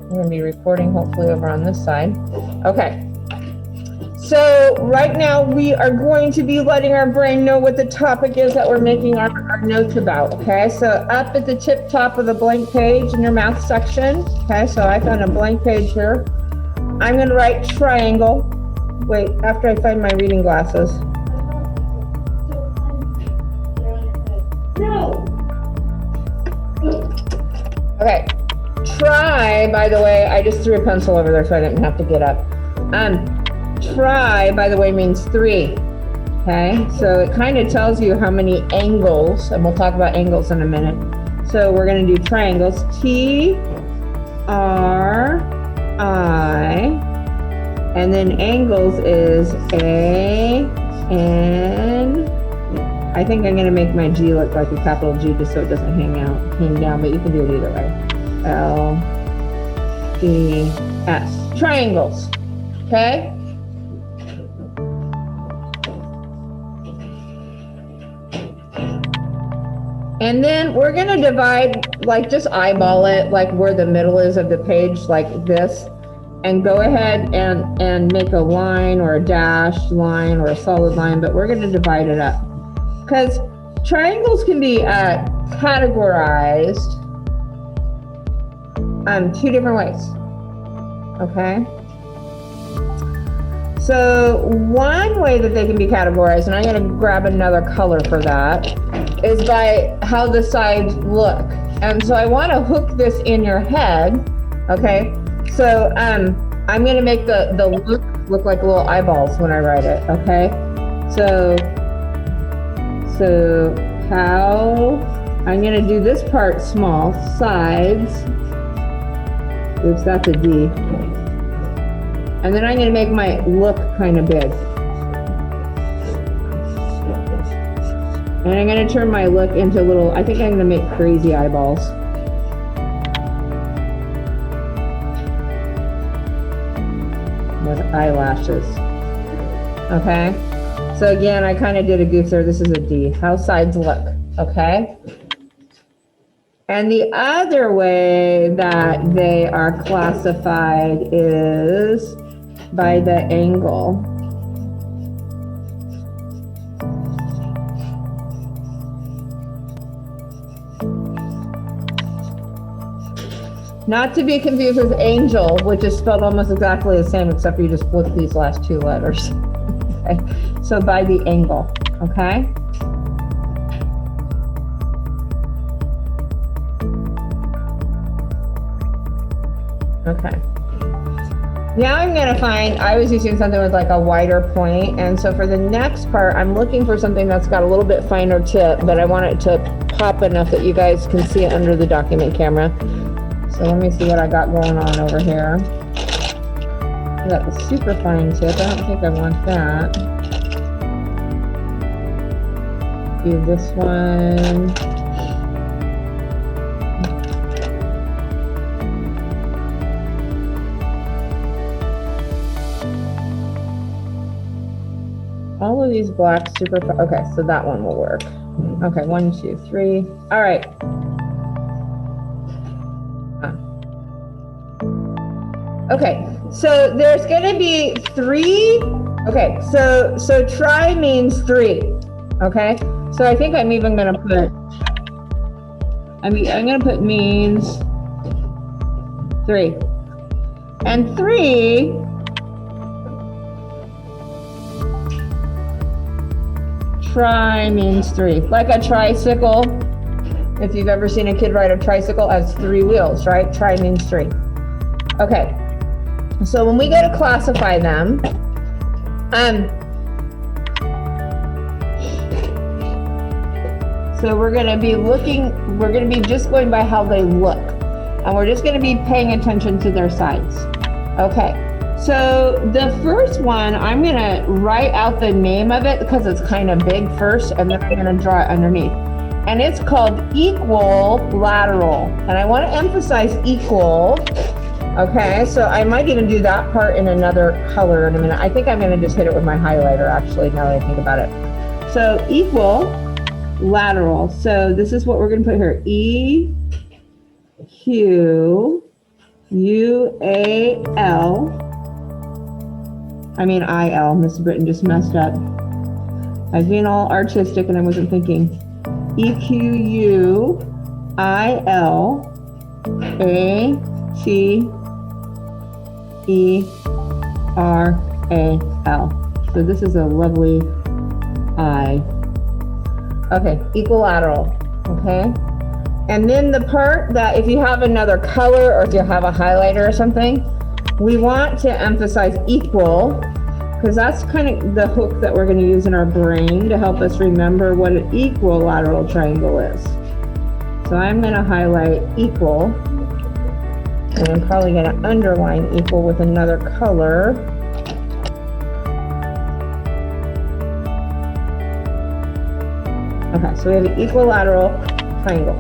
I'm going to be recording hopefully over on this side. Okay. So right now we are going to be letting our brain know what the topic is that we're making our notes about, okay? So up at the tip top of the blank page in your math section, okay? So I found a blank page here. I'm going to write triangle. Wait, after I find my reading glasses. No. Okay. Try, by the way, I just threw a pencil over there so I didn't have to get up. Try, by the way, means 3. Okay, so it kind of tells you how many angles, and we'll talk about angles in a minute. So we're going to do triangles. T-R-I, and then angles is A-N. I think I'm going to make my G look like a capital G just so it doesn't hang down, but you can do it either way. L-D-S. Triangles. Okay? And then we're going to divide, like just eyeball it, like where the middle is of the page, like this, and go ahead and make a line or a dashed line or a solid line, but we're going to divide it up. Because triangles can be categorized 2 different ways, okay? So one way that they can be categorized, and I'm going to grab another color for that, is by how the sides look. And so I want to hook this in your head, okay? So I'm going to make the look like little eyeballs when I write it, okay? So how I'm going to do this part small, sides. Oops, that's a D. And then I'm going to make my look kind of big. And I'm going to turn my look into little, I think I'm going to make crazy eyeballs. With eyelashes. Okay? So again, I kind of did a goof there. This is a D. How sides look. Okay? And the other way that they are classified is by the angle. Not to be confused with angel, which is spelled almost exactly the same, except for you just flip these last 2 letters. Okay, so by the angle, okay? Okay. Now I'm going to find, I was using something with like a wider point, and so for the next part, I'm looking for something that's got a little bit finer tip, but I want it to pop enough that you guys can see it under the document camera. So let me see what I got going on over here. I got the super fine tip. I don't think I want that. Do this one. All of these black super fine. Okay, so that one will work. Okay, 1, 2, 3. All right. Okay, so there's going to be 3. Okay, so try means 3. Okay, so I think I'm even going to put, I'm going to put means 3. And 3 try means 3. Like a tricycle. If you've ever seen a kid ride a tricycle, it has 3 wheels, right? Try means 3. Okay. So when we go to classify them, so we're going to be just going by how they look. And we're just going to be paying attention to their sides. Okay. So the first one, I'm going to write out the name of it because it's kind of big first, and then I'm going to draw it underneath. And it's called equilateral. And I want to emphasize equal. Okay, so I might even do that part in another color in a minute. I think I'm going to just hit it with my highlighter, actually, now that I think about it. So equilateral. So this is what we're going to put here. E, Q, U-A-L. I mean I-L. Mrs. Britton just messed up. I was being all artistic and I wasn't thinking. E-Q-U-I-L-A-T-E-R-A-L. So this is a lovely I. Okay, equilateral, okay? And then the part that if you have another color or if you have a highlighter or something, we want to emphasize equal, because that's kind of the hook that we're going to use in our brain to help us remember what an equilateral triangle is. So I'm going to highlight equal, and I'm probably going to underline equal with another color. Okay, so we have an equilateral triangle.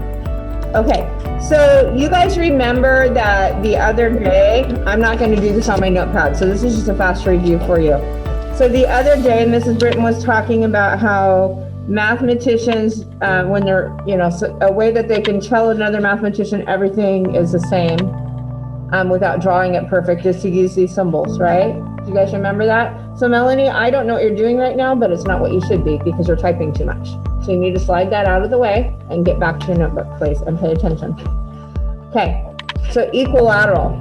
Okay, so you guys remember that the other day, I'm not going to do this on my notepad, so this is just a fast review for you. So the other day, Mrs. Britton was talking about how mathematicians, when they're, a way that they can tell another mathematician everything is the same without drawing it perfect is to use these symbols, right? Do you guys remember that? So Melanie, I don't know what you're doing right now, but it's not what you should be because you're typing too much. So you need to slide that out of the way and get back to your notebook, please, and pay attention. Okay, so equilateral.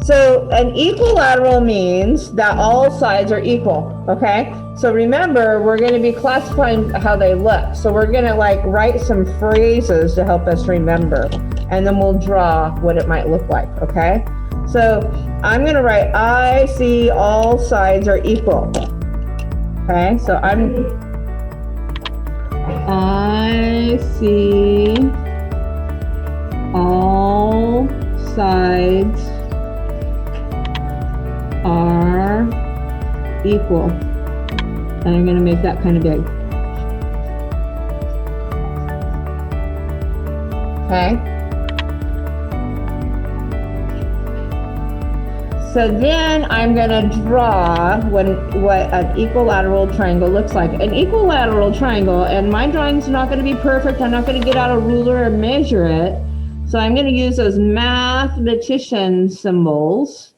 So an equilateral means that all sides are equal, okay? So remember, we're gonna be classifying how they look. So we're gonna write some phrases to help us remember, and then we'll draw what it might look like, okay? So I'm gonna write, I see all sides are equal. Okay, so I see all sides are equal. And I'm going to make that kind of big. Okay. So then I'm going to draw what an equilateral triangle looks like. An equilateral triangle, and my drawing's not going to be perfect. I'm not going to get out a ruler and measure it. So I'm going to use those mathematician symbols.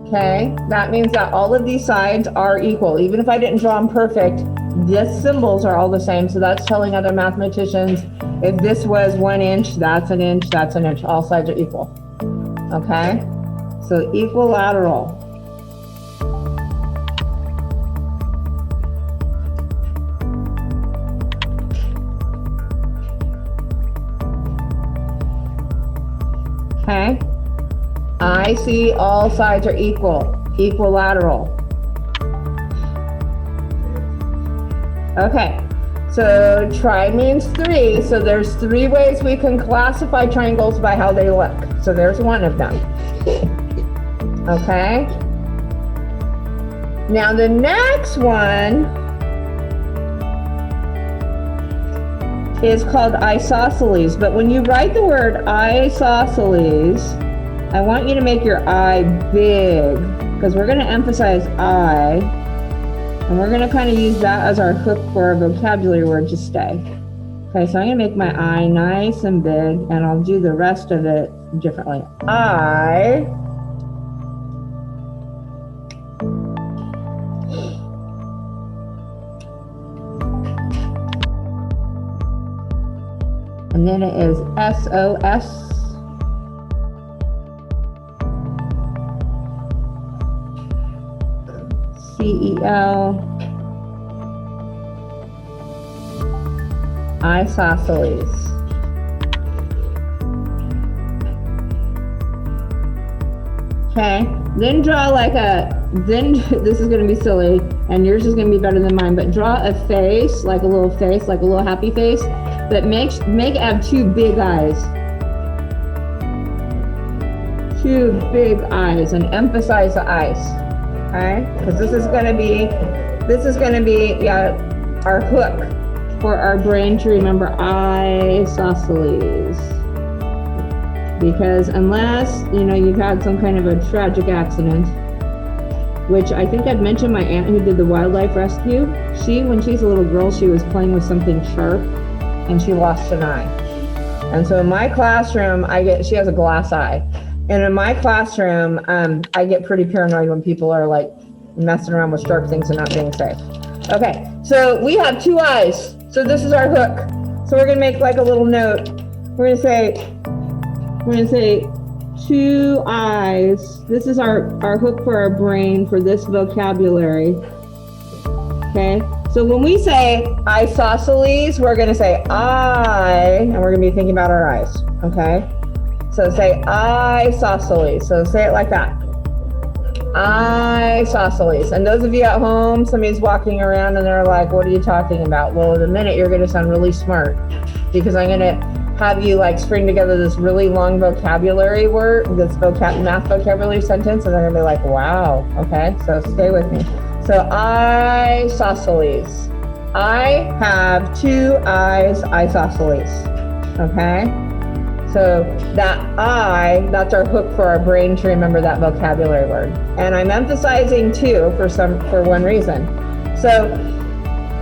Okay, that means that all of these sides are equal. Even if I didn't draw them perfect, the symbols are all the same. So that's telling other mathematicians, if this was 1 inch, that's an inch, that's an inch. All sides are equal. Okay, so equilateral. Okay, I see all sides are equal. Equilateral. Okay, so tri means 3. So there's 3 ways we can classify triangles by how they look. So there's one of them. Okay. Now the next one is called isosceles. But when you write the word isosceles, I want you to make your I big, because we're going to emphasize I, and we're going to kind of use that as our hook for a vocabulary word to stay. Okay, so I'm going to make my I nice and big, and I'll do the rest of it differently. I and then it is SOS. CEL. Isosceles. Okay, then draw then this is going to be silly, and yours is going to be better than mine, but draw a face, like a little happy face, that have 2 big eyes. 2 big eyes, and emphasize the eyes. Okay, because this is going to be our hook for our brain to remember isosceles. Because unless, you've had some kind of a tragic accident, which I think I'd mentioned my aunt who did the wildlife rescue, when she's a little girl, she was playing with something sharp and she lost an eye. And so in my classroom, she has a glass eye. And in my classroom, I get pretty paranoid when people are like messing around with sharp things and not being safe. Okay, so we have 2 eyes. So this is our hook. So we're gonna make like a little note. We're gonna say 2 eyes. This is our hook for our brain for this vocabulary. Okay, so when we say isosceles, we're gonna say and we're gonna be thinking about our eyes, okay? So say isosceles, so say it like that. Isosceles. And those of you at home, somebody's walking around and they're like, what are you talking about? Well, in a minute, you're gonna sound really smart because I'm gonna have you like string together this really long vocabulary word, this math vocabulary sentence, and they're gonna be like, wow, okay, so stay with me. So isosceles. I have 2 eyes, isosceles, okay? So that's our hook for our brain to remember that vocabulary word. And I'm emphasizing 2 for one reason. So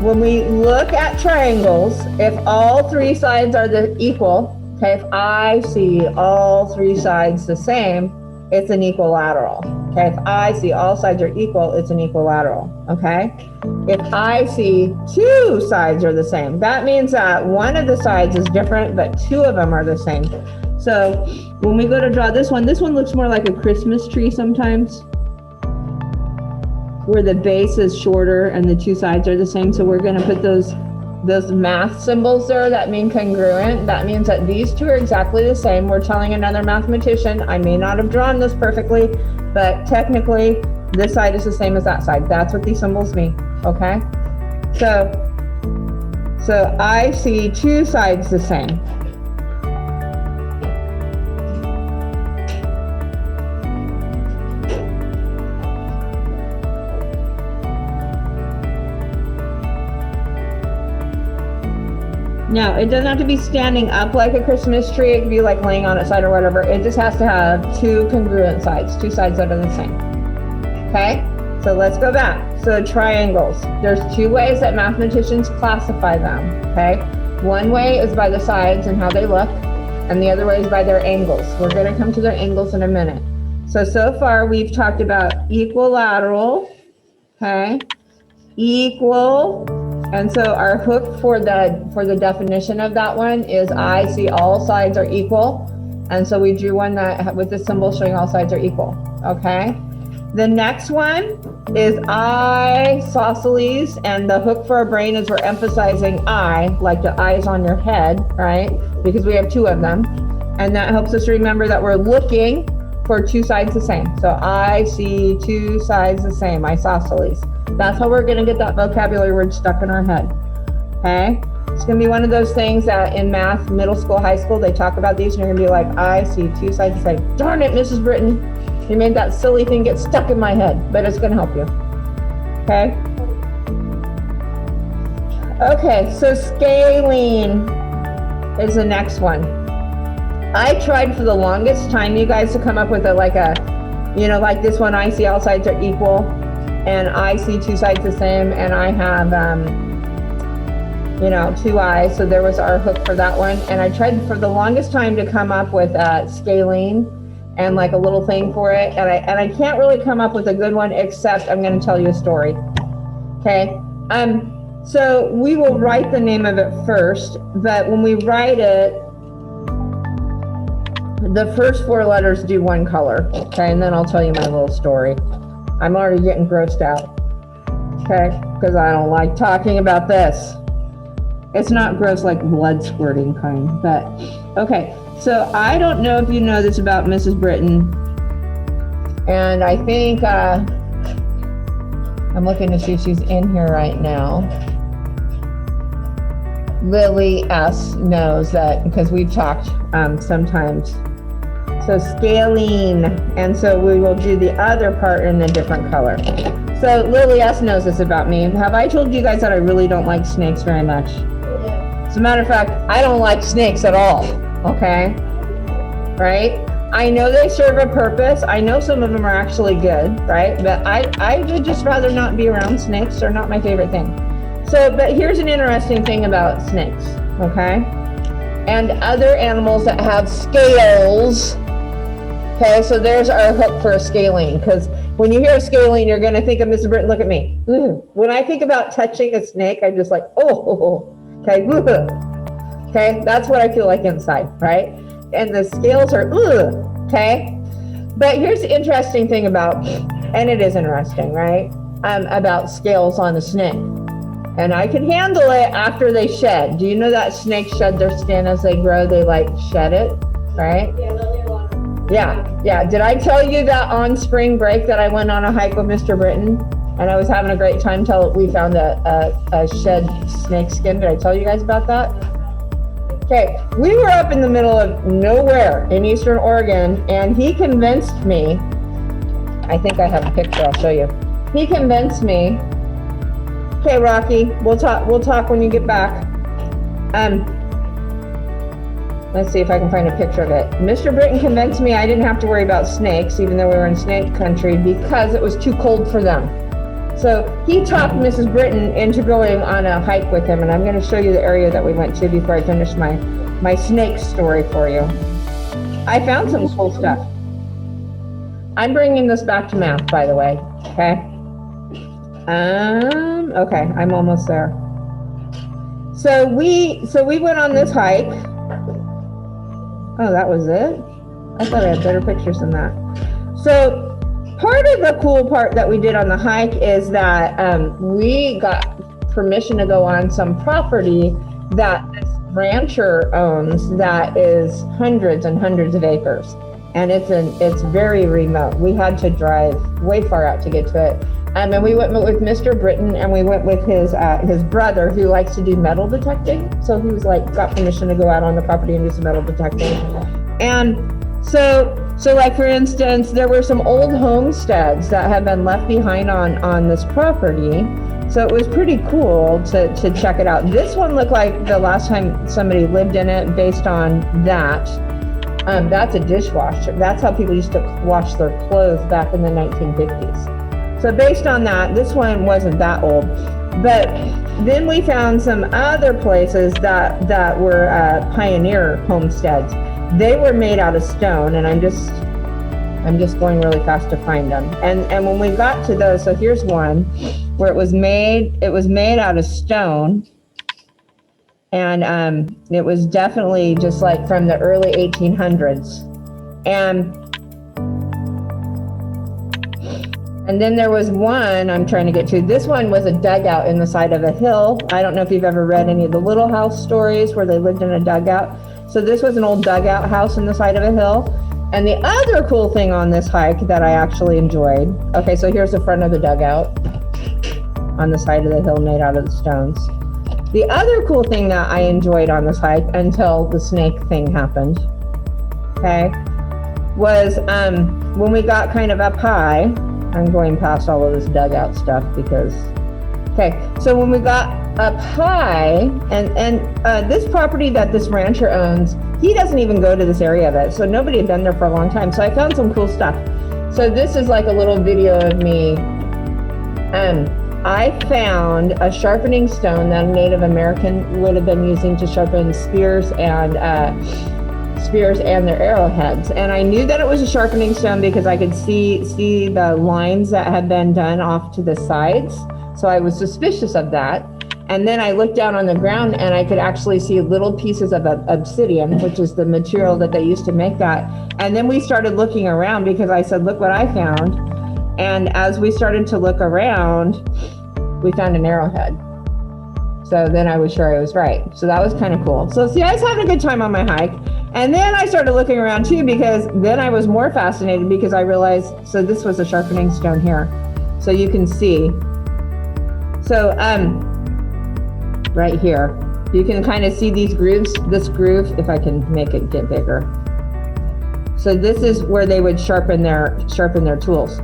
when we look at triangles, if all 3 sides are equal, okay, if I see all 3 sides the same, it's an equilateral. Okay, if I see all sides are equal, it's an equilateral. Okay, if I see 2 sides are the same, that means that one of the sides is different, but 2 of them are the same. So when we go to draw this one looks more like a Christmas tree sometimes, where the base is shorter and the 2 sides are the same. So we're going to put those math symbols there that mean congruent. That means that these 2 are exactly the same. We're telling another mathematician, I may not have drawn this perfectly, but technically this side is the same as that side. That's what these symbols mean, okay? So I see 2 sides the same. Now, it doesn't have to be standing up like a Christmas tree. It could be like laying on its side or whatever. It just has to have 2 congruent sides, 2 sides that are the same. Okay? So let's go back. So triangles. There's 2 ways that mathematicians classify them. Okay? One way is by the sides and how they look, and the other way is by their angles. We're going to come to their angles in a minute. So far we've talked about equilateral, okay? Equal. And so our hook for the definition of that one is I see all sides are equal. And so we drew one that with the symbol showing all sides are equal. Okay. The next one is isosceles, and the hook for our brain is we're emphasizing like the eyes on your head, right? Because we have 2 of them. And that helps us remember that we're looking for 2 sides the same. So I see 2 sides the same, isosceles. That's how we're going to get that vocabulary word stuck in our head. Okay? It's going to be one of those things that in math, middle school, high school, they talk about these and you're going to be like, I see 2 sides the same. Darn it, Mrs. Britton. You made that silly thing get stuck in my head, but it's going to help you. Okay? Okay, so scaling is the next one. I tried for the longest time, you guys, to come up with like this one, I see all sides are equal. And I see 2 sides the same, and I have, 2 eyes. So there was our hook for that one. And I tried for the longest time to come up with scaling and like a little thing for it. And I can't really come up with a good one, except I'm going to tell you a story. Okay. So we will write the name of it first, but when we write it, the first 4 letters do one color. Okay. And then I'll tell you my little story. I'm already getting grossed out, okay? Because I don't like talking about this. It's not gross like blood squirting kind, but okay. So I don't know if you know this about Mrs. Britton, and I think I'm looking to see if she's in here right now. Lily S. knows that because we've talked sometimes. So scaling, and so we will do the other part in a different color. So Lily S. knows this about me. Have I told you guys that I really don't like snakes very much? Yeah. As a matter of fact, I don't like snakes at all, okay? Right? I know they serve a purpose. I know some of them are actually good, right? But I would just rather not be around snakes. They're not my favorite thing. So, but here's an interesting thing about snakes, okay? and other animals that have scales. Okay, so there's our hook for a scalene, because when you hear a scalene, you're going to think of Mrs. Britton. Look at me. When I think about touching a snake, I'm just like, oh, okay, okay, that's what I feel like inside, right? And the scales are, okay? But here's the interesting thing about, and it is interesting, right? About scales on a snake. And I can handle it after they shed. Do you know that snakes shed their skin as they grow? They like shed it, right? Yeah. Did I tell you that on spring break that I went on a hike with Mr. Britton? And I was having a great time till we found a shed snake skin. Did I tell you guys about that? Okay, we were up in the middle of nowhere in Eastern Oregon, and he convinced me, I think I have a picture, I'll show you. He convinced me, okay, Rocky, we'll talk when you get back. Let's see if I can find a picture of it. Mr. Britton convinced me I didn't have to worry about snakes, even though we were in snake country, because it was too cold for them. So he talked Mrs. Britton into going on a hike with him, and I'm going to show you the area that we went to before I finish my snake story for you. I found some cool stuff. I'm bringing this back to math, by the way, okay? Okay, I'm almost there. So we went on this hike. Oh, that was it? I thought I had better pictures than that. So part of the cool part that we did on the hike is that we got permission to go on some property that this rancher owns that is hundreds and hundreds of acres. And it's very remote. We had to drive way far out to get to it. And we went with Mr. Britton, and we went with his brother, who likes to do metal detecting. So he was like, got permission to go out on the property and do some metal detecting. And so like, for instance, there were some old homesteads that had been left behind on this property. So it was pretty cool to check it out. This one looked like the last time somebody lived in it, based on that. That's a dishwasher. That's how people used to wash their clothes back in the 1950s. So based on that, this one wasn't that old. But then we found some other places that were pioneer homesteads. They were made out of stone, and I'm just going really fast to find them. And when we got to those, so here's one where it was made out of stone. And it was definitely just like from the early 1800s. And then there was one I'm trying to get to. This one was a dugout in the side of a hill. I don't know if you've ever read any of the Little House stories where they lived in a dugout. So this was an old dugout house in the side of a hill. And the other cool thing on this hike that I actually enjoyed. Okay, so here's the front of the dugout on the side of the hill made out of the stones. The other cool thing that I enjoyed on this hike, until the snake thing happened, okay, was when we got kind of up high. I'm going past all of this dugout stuff because, okay, so when we got up high, and this property that this rancher owns, he doesn't even go to this area of it, so nobody had been there for a long time. So I found some cool stuff. So this is like a little video of me. I found a sharpening stone that a Native American would have been using to sharpen spears and their arrowheads. And I knew that it was a sharpening stone because I could see the lines that had been done off to the sides. So I was suspicious of that. And then I looked down on the ground and I could actually see little pieces of obsidian, which is the material that they used to make that. And then we started looking around because I said, look what I found. And as we started to look around, we found an arrowhead. So then I was sure I was right. So that was kind of cool. So see, I was having a good time on my hike. And then I started looking around too, because then I was more fascinated because I realized, so this was a sharpening stone here. So you can see. So right here, you can kind of see these grooves, this groove, if I can make it get bigger. So this is where they would sharpen their tools.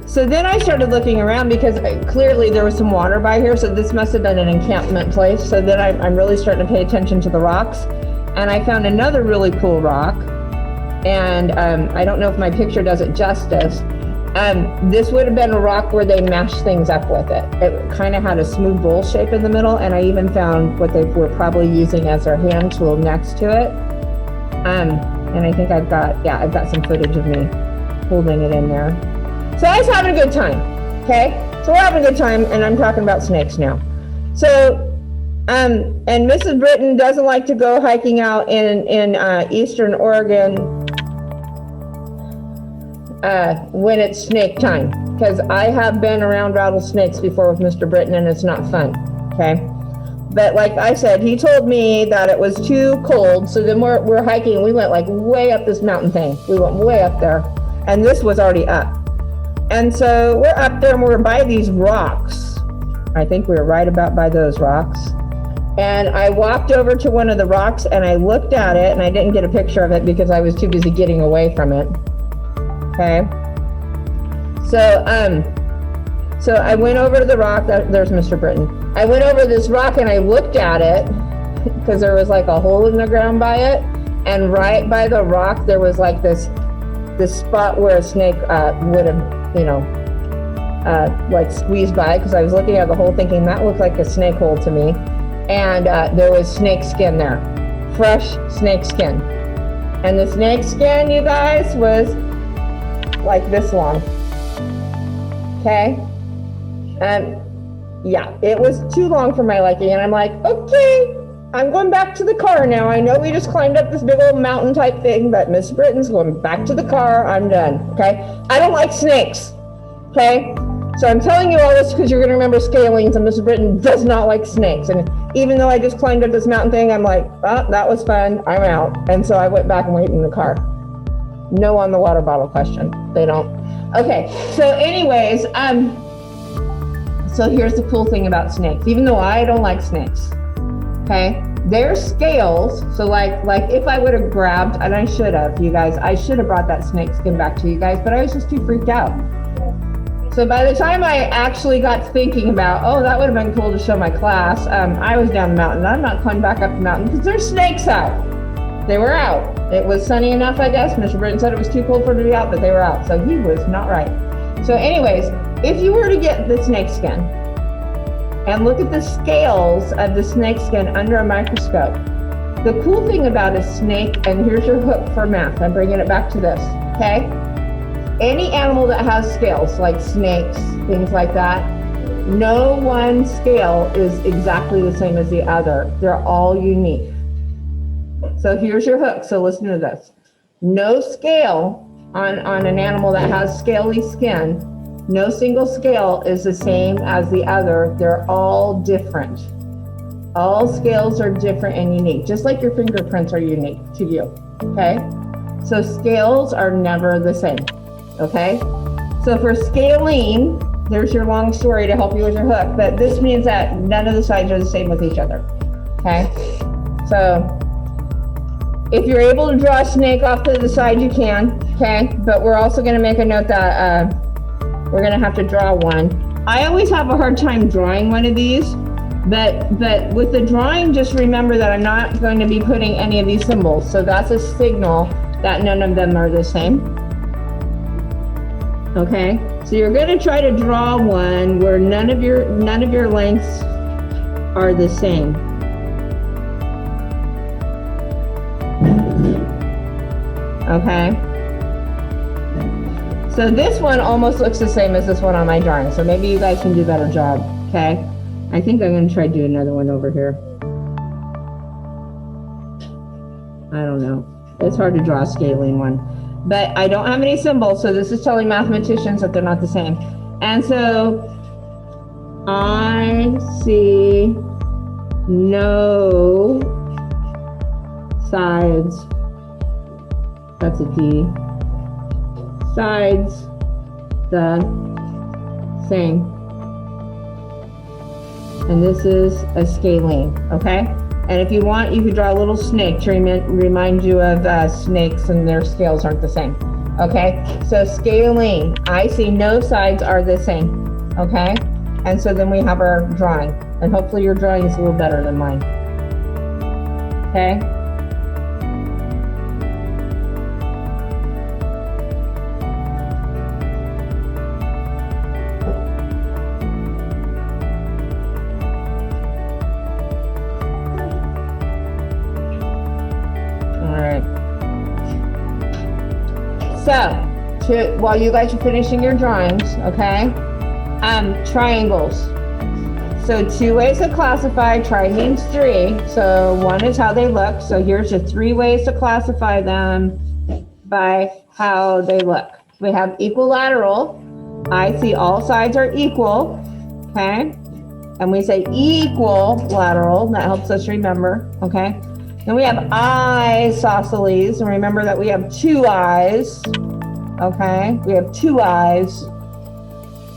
So then I started looking around because clearly there was some water by here. So this must have been an encampment place. So then I'm really starting to pay attention to the rocks. And I found another really cool rock. And I don't know if my picture does it justice, This would have been a rock where they mashed things up with it. It kind of had a smooth bowl shape in the middle, and I even found what they were probably using as their hand tool next to it. And I think I've got some footage of me holding it in there. So I was having a good time, okay? So we're having a good time, and I'm talking about snakes now. So, and Mrs. Britton doesn't like to go hiking out in Eastern Oregon when it's snake time, because I have been around rattlesnakes before with Mr. Britton, and it's not fun, okay? But like I said, he told me that it was too cold, so then we're hiking, and we went like way up this mountain thing. We went way up there, and this was already up. And so we're up there, and we're by these rocks. I think we were right about by those rocks. And I walked over to one of the rocks, and I looked at it, and I didn't get a picture of it because I was too busy getting away from it. Okay. So I went over to the rock. There's Mr. Britton. I went over this rock, and I looked at it because there was like a hole in the ground by it. And right by the rock, there was like this spot where a snake would have, like squeezed by, because I was looking at the hole thinking that looked like a snake hole to me. And there was snake skin there, fresh snake skin. And the snake skin, you guys, was like this long. Okay? Yeah, it was too long for my liking. And I'm like, okay, I'm going back to the car now. I know we just climbed up this big old mountain type thing, but Miss Britton's going back to the car. I'm done. Okay? I don't like snakes. Okay? So I'm telling you all this because you're going to remember scalings, and Mrs. Britton does not like snakes. And even though I just climbed up this mountain thing, I'm like, oh, that was fun. I'm out. And so I went back and waited in the car. No on the water bottle question. They don't. Okay. So anyways, so here's the cool thing about snakes. Even though I don't like snakes, okay, their scales. So like if I would have grabbed, and I should have, you guys, I should have brought that snake skin back to you guys, but I was just too freaked out. So by the time I actually got thinking about, oh, that would have been cool to show my class, I was down the mountain. I'm not climbing back up the mountain because there's snakes out. They were out. It was sunny enough, I guess. Mr. Britton said it was too cold for them to be out, but they were out. So he was not right. So anyways, if you were to get the snake skin and look at the scales of the snake skin under a microscope, the cool thing about a snake, and here's your hook for math. I'm bringing it back to this, okay? Any animal that has scales, like snakes, things like that, no one scale is exactly the same as the other. They're all unique. So here's your hook. So listen to this. No scale on an animal that has scaly skin, no single scale is the same as the other. They're all different. All scales are different and unique, just like your fingerprints are unique to you, okay? So scales are never the same. Okay, so for scaling, there's your long story to help you with your hook, but this means that none of the sides are the same with each other. Okay, so if you're able to draw a snake off to the side, you can. Okay, but we're also going to make a note that we're going to have to draw one. I always have a hard time drawing one of these, but with the drawing, just remember that I'm not going to be putting any of these symbols. So that's a signal that none of them are the same. Okay, so you're going to try to draw one where none of your lengths are the same. Okay. So this one almost looks the same as this one on my drawing. So maybe you guys can do a better job. Okay. I think I'm going to try to do another one over here. I don't know. It's hard to draw a scaling one. But I don't have any symbols, so this is telling mathematicians that they're not the same. And so I see no sides. That's a D. Sides the same. And this is a scalene, okay? And if you want, you could draw a little snake to remind you of snakes, and their scales aren't the same. Okay, so scalene, I see no sides are the same. Okay, and so then we have our drawing, and hopefully your drawing is a little better than mine. Okay. So, while you guys are finishing your drawings, okay? Triangles. So 2 ways to classify, try means 3. So 1 is how they look. So here's the 3 ways to classify them by how they look. We have equilateral. I see all sides are equal, okay? And we say equilateral, that helps us remember, okay? Then we have isosceles, and remember that we have 2 eyes, okay? We have 2 eyes.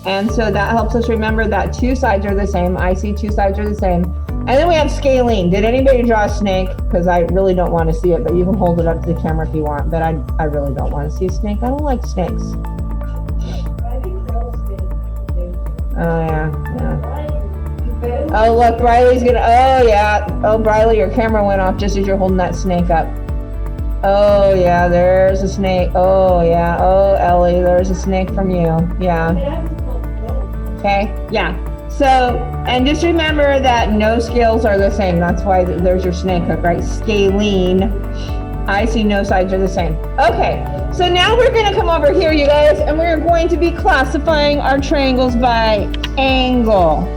And so that helps us remember that 2 sides are the same. I see 2 sides are the same. And then we have scalene. Did anybody draw a snake? Because I really don't want to see it, but you can hold it up to the camera if you want. But I really don't want to see a snake. I don't like snakes. Oh, yeah. Oh, look, Briley's gonna, oh, yeah. Oh, Briley, your camera went off just as you're holding that snake up. Oh, yeah, there's a snake. Oh, yeah. Oh, Ellie, there's a snake from you. Yeah. Okay, yeah. So, and just remember that no scales are the same. That's why there's your snake hook, right? Scalene. I see no sides are the same. Okay, so now we're gonna come over here, you guys, and we're going to be classifying our triangles by angle.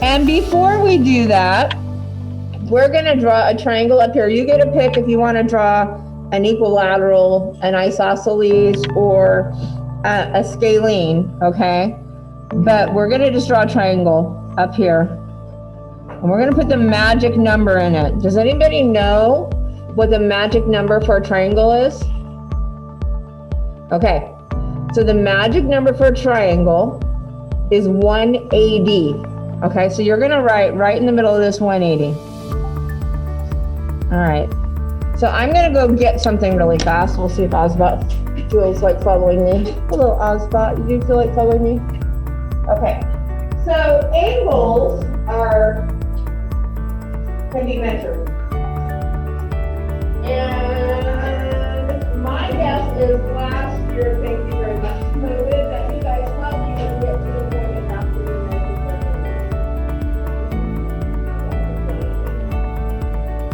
And before we do that, we're gonna draw a triangle up here. You get a pick if you wanna draw an equilateral, an isosceles, or a scalene, okay? But we're gonna just draw a triangle up here. And we're gonna put the magic number in it. Does anybody know what the magic number for a triangle is? Okay, so the magic number for a triangle is 180. Okay, so you're gonna write right in the middle of this 180. All right, so I'm gonna go get something really fast. We'll see if Ozbot feels like following me. Hello, Ozbot, do you feel like following me? Okay, so angles can be measured. And my guess is last year, thank you very much, COVID, that you guys probably didn't get to the point of after your measuring.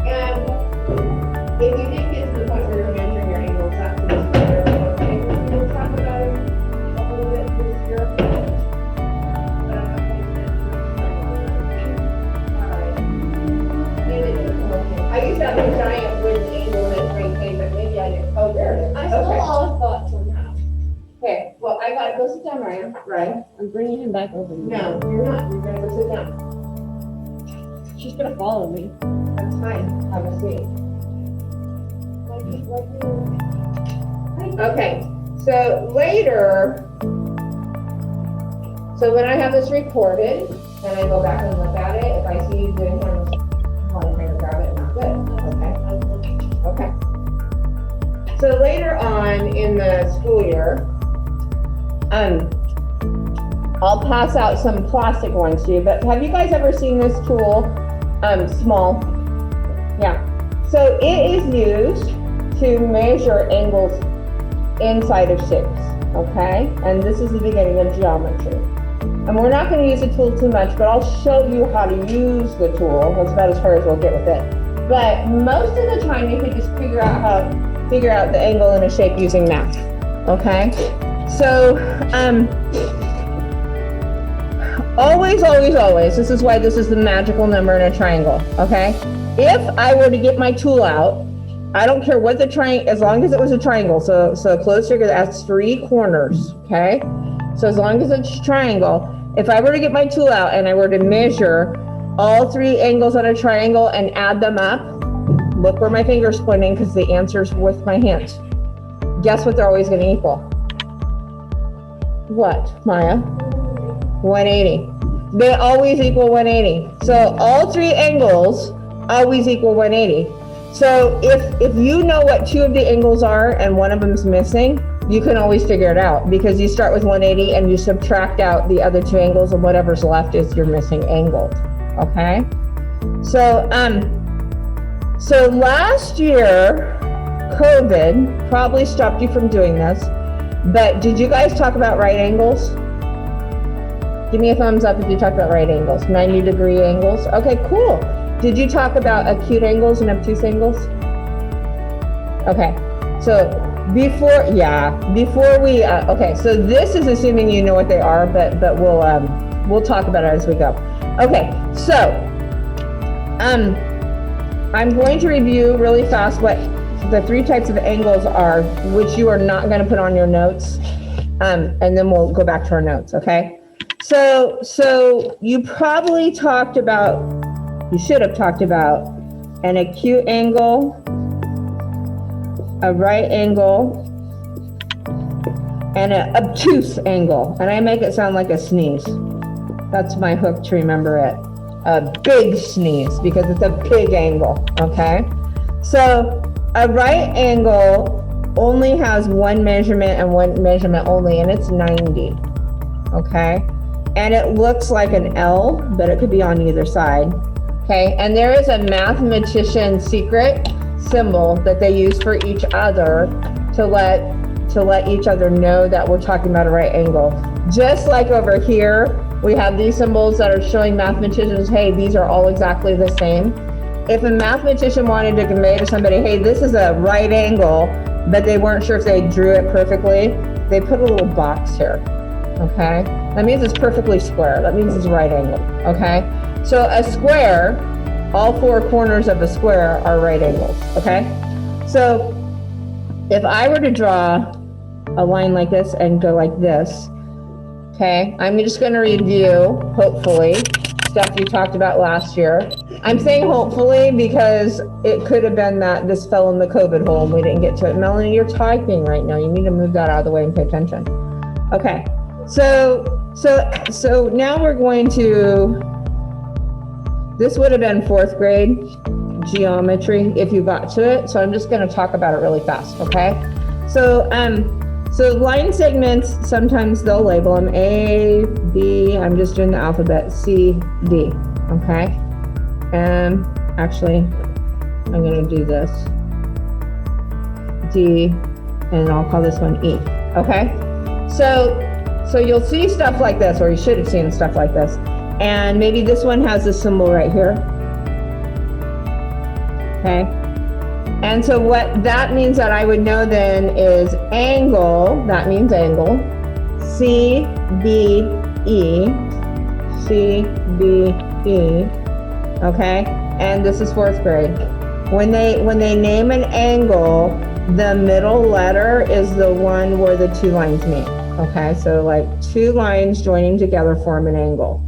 And if you didn't get to the point where you're measuring your angles, that's the okay. We'll talk about it a little bit this year. I used to have a giant wooden angle measuring thing, but maybe I didn't. Oh, there it is. I still always thought somehow. Okay, well, I gotta go sit down, Ryan. Right? I'm bringing him back over. No, you're not. You're gonna go sit down. She's gonna follow me. That's fine. Have a seat. Okay, so later, so when I have this recorded, and I go back and look at it, if I see you doing him, I'm trying to grab it, not good. Okay. So later on in the school year, I'll pass out some plastic ones to you, but have you guys ever seen this tool? Small. Yeah. So it is used to measure angles inside of shapes, okay? And this is the beginning of geometry. And we're not going to use the tool too much, but I'll show you how to use the tool. That's about as far as we'll get with it. But most of the time, you can just figure out the angle in a shape using math, okay? So, always, this is why this is the magical number in a triangle, okay? If I were to get my tool out, I don't care what the triangle, as long as it was a triangle, so a closed circle that has 3 corners, okay? So as long as it's a triangle, if I were to get my tool out and I were to measure all 3 angles on a triangle and add them up, look where my finger's pointing because the answer's with my hand. Guess what they're always gonna equal? What, Maya? 180. They always equal 180. So all 3 angles always equal 180. So if you know what 2 of the angles are and one of them is missing, you can always figure it out because you start with 180 and you subtract out the other 2 angles and whatever's left is your missing angle, okay? So, so last year, COVID probably stopped you from doing this, but did you guys talk about right angles? Give me a thumbs up if you talked about right angles, 90-degree angles. Okay, cool. Did you talk about acute angles and obtuse angles? Okay, So before we, okay, so this is assuming you know what they are, but we'll talk about it as we go. Okay, so, I'm going to review really fast what the 3 types of angles are, which you are not gonna put on your notes. And then we'll go back to our notes, okay? So you probably you should have talked about an acute angle, a right angle, and an obtuse angle. And I make it sound like a sneeze. That's my hook to remember it. A big sneeze, because it's a big angle, okay? So a right angle only has one measurement and one measurement only, and it's 90, okay? And it looks like an L, but it could be on either side, okay? And there is a mathematician secret symbol that they use for each other to let each other know that we're talking about a right angle. Just like over here, we have these symbols that are showing mathematicians, hey, these are all exactly the same. If a mathematician wanted to convey to somebody, hey, this is a right angle, but they weren't sure if they drew it perfectly, they put a little box here, okay? That means it's perfectly square. That means it's a right angle, okay? So a square, all 4 corners of a square are right angles, okay? So if I were to draw a line like this and go like this, okay, I'm just gonna review, hopefully, stuff you talked about last year. I'm saying hopefully because it could have been that this fell in the COVID hole and we didn't get to it. Melanie, you're typing right now. You need to move that out of the way and pay attention. Okay, so now we're going to, this would have been 4th grade geometry if you got to it. So I'm just gonna talk about it really fast, okay? So line segments, sometimes they'll label them A, B, I'm just doing the alphabet, C, D, okay? And actually, I'm gonna do this, D, and I'll call this one E, okay? So you'll see stuff like this, or you should have seen stuff like this. And maybe this one has a symbol right here, okay? And so what that means that I would know then is angle, that means angle, C, B, E, C, B, E, okay? And this is 4th grade. When they name an angle, the middle letter is the one where the 2 lines meet, okay? So like 2 lines joining together form an angle.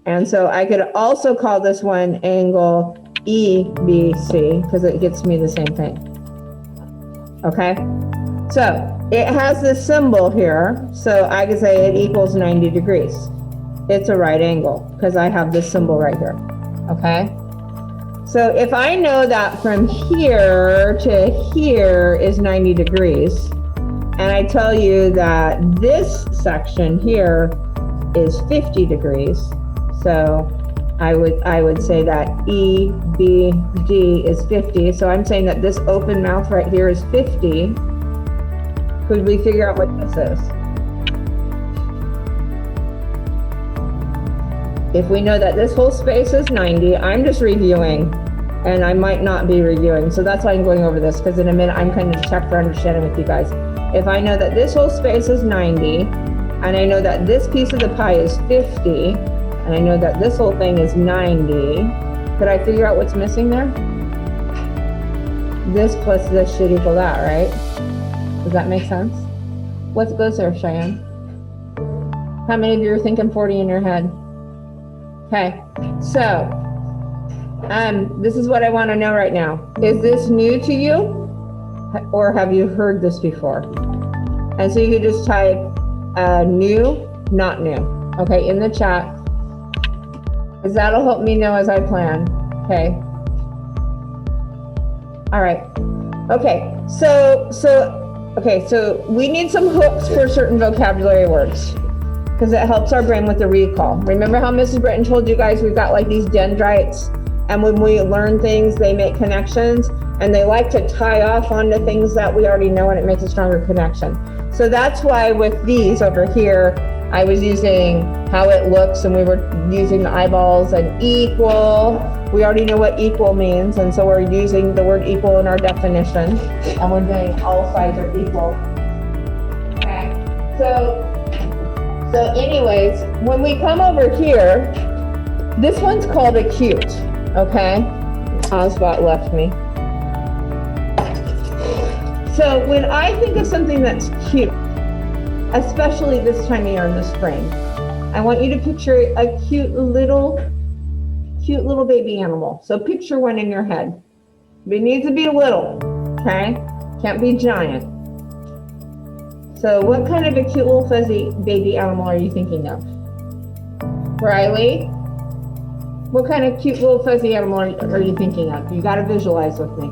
And so I could also call this one angle EBC because it gets me the same thing. Okay, so it has this symbol here, so I could say it equals 90 degrees. It's a right angle because I have this symbol right here. Okay, so if I know that from here to here is 90 degrees, and I tell you that this section here is 50 degrees, so I would say that EBD is 50. So I'm saying that this open mouth right here is 50. Could we figure out what this is? If we know that this whole space is 90, I'm just reviewing, and I might not be reviewing. So that's why I'm going over this, because in a minute I'm kind of check for understanding with you guys. If I know that this whole space is 90, and I know that this piece of the pie is 50, and I know that this whole thing is 90. Could I figure out what's missing there? This plus this should equal that, right? Does that make sense? What goes there, Cheyenne? How many of you are thinking 40 in your head? Okay, so this is what I want to know right now. Is this new to you, or have you heard this before? And so you could just type new, not new, okay, in the chat. Because that'll help me know as I plan, okay? All right, okay, so we need some hooks for certain vocabulary words because it helps our brain with the recall. Remember how Mrs. Britton told you guys we've got like these dendrites, and when we learn things, they make connections, and they like to tie off onto things that we already know, and it makes a stronger connection. So that's why with these over here, I was using how it looks, and we were using the eyeballs and equal. We already know what equal means, and so we're using the word equal in our definition, and we're doing all sides are equal. Okay, so anyways, when we come over here, this one's called acute, okay? Oswald left me. So when I think of something that's cute, especially this time of year in the spring, I want you to picture a cute little baby animal. So picture one in your head. It needs to be little, okay? Can't be giant. So what kind of a cute little fuzzy baby animal are you thinking of? Riley? What kind of cute little fuzzy animal are you thinking of? You gotta visualize with me.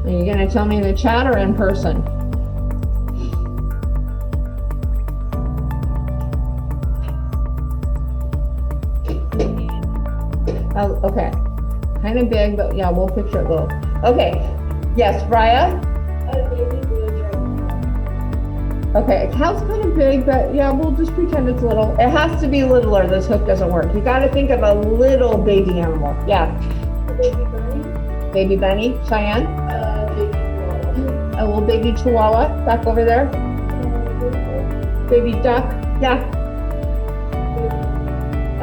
Are you gonna tell me in the chat or in person? Oh, okay. Kind of big, but yeah, we'll picture it little. Okay. Yes, Raya? Okay, a cow's kind of big, but yeah, we'll just pretend it's little. It has to be littler. This hook doesn't work. You got to think of a little baby animal. Yeah. A baby bunny. Baby bunny. Cheyenne? Baby chihuahua. A little baby chihuahua back over there. Baby duck. Yeah.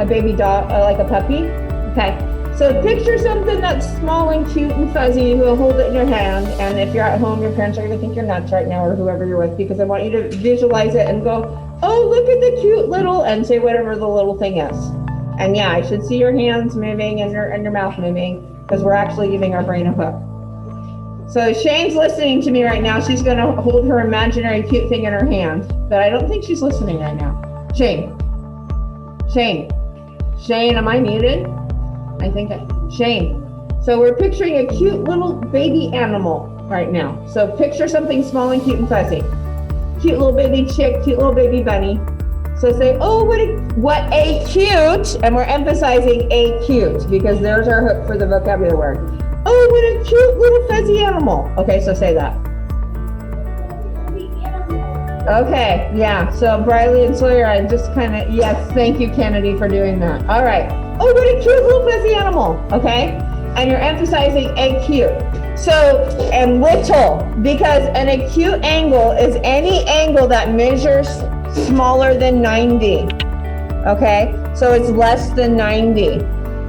A baby dog, like a puppy. Okay. So picture something that's small and cute and fuzzy. You will hold it in your hand, and if you're at home, your parents are going to think you're nuts right now, or whoever you're with, because I want you to visualize it and go, oh, look at the cute little, and say whatever the little thing is. And yeah, I should see your hands moving and your mouth moving, because we're actually giving our brain a hook. So Shane's listening to me right now. She's going to hold her imaginary cute thing in her hand, but I don't think she's listening right now. Shane, am I muted? I think Shane. So we're picturing a cute little baby animal right now. So picture something small and cute and fuzzy. Cute little baby chick, cute little baby bunny. So say, oh, what a cute, and we're emphasizing a cute because there's our hook for the vocabulary word. Oh, what a cute little fuzzy animal. Okay, so say that. Okay, yeah, so Briley and Sawyer, I just kind of, yes, thank you, Kennedy, for doing that. All right. Oh, what a cute little fuzzy animal, okay? And you're emphasizing acute. So, and little, because an acute angle is any angle that measures smaller than 90, okay? So it's less than 90.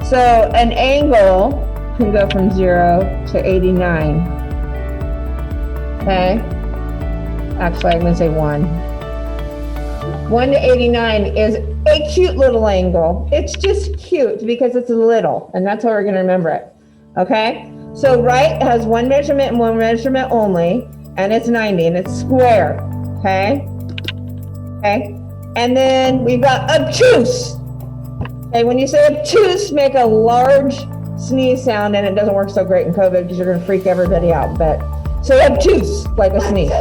So an angle can go from 0 to 89, okay? Actually, I'm gonna say 1. 1 to 89 is a cute little angle. It's just cute because it's little, and that's how we're gonna remember it, okay? So right has one measurement and one measurement only, and it's 90, and it's square, okay? Okay, and then we've got obtuse. Okay, when you say obtuse, make a large sneeze sound, and it doesn't work so great in COVID because you're gonna freak everybody out, but, so obtuse, like a sneeze.